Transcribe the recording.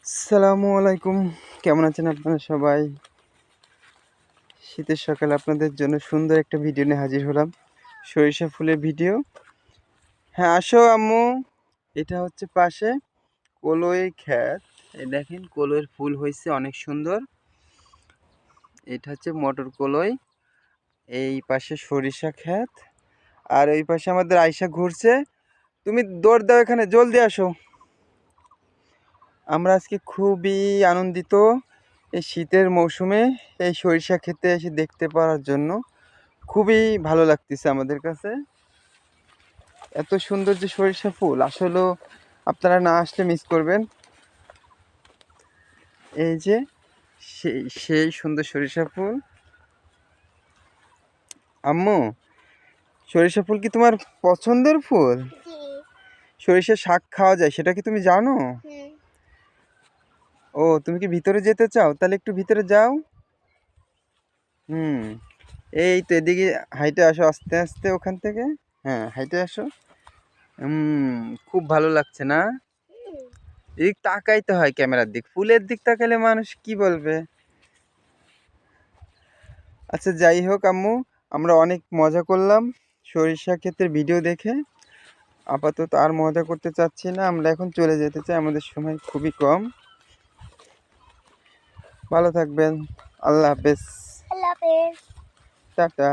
আসসালামু আলাইকুম। কেমন আছেন আপনারা সবাই? শীতের সকালে আপনাদের জন্য সুন্দর একটা ভিডিও নিয়ে হাজির হলাম। সরিষা ফুলের ভিডিও। হ্যাঁ, আসো আম্মু। এটা হচ্ছে পাশে কলই ক্ষেত। এই দেখেন কলইয়ের ফুল হইছে অনেক সুন্দর। এটা হচ্ছে মটর কলই। এই পাশে সরিষা ক্ষেত। আর ওই পাশে আমাদের আয়শা ঘুরছে। তুমি দৌড় দাও, এখানে জলদি আসো। আমরা আজকে খুবই আনন্দিত এই শীতের মৌসুমে এই সরিষা ক্ষেতে এসে দেখতে পাওয়ার জন্য। খুবই ভালো লাগতেছে আমাদের কাছে। এত সুন্দর যে সরিষা ফুল, আসলেও আপনারা না আসলে মিস করবেন। এই যে সেই সেই সুন্দর সরিষা ফুল। আম্মু, সরিষা ফুল কি তোমার পছন্দের ফুল? জি। সরিষার শাক খাওয়া যায়, সেটা কি তুমি জানো? হুম। ও, তুমি কি ভিতরে যেতে চাও? তাহলে একটু ভিতরে যাও। হুম, এই তো এদিকে হাইটে আসো আস্তে আস্তে ওখান থেকে। হ্যাঁ, হাইটে আসো। খুব ভালো লাগছে না? এদিক তাকাইতে হয় ক্যামেরার দিক, ফুলের দিক তাকালে মানুষ কি বলবে? আচ্ছা, যাই হোক আম্মু, আমরা অনেক মজা করলাম সরিষা ক্ষেতের ভিডিও দেখে। আপাতত আর মজা করতে চাচ্ছি না, আমরা এখন চলে যেতে চাই, আমাদের সময় খুবই কম। ভালো থাকবেন। আল্লাহ হাফেজ। আল্লাহ হাফেজ। টাটা।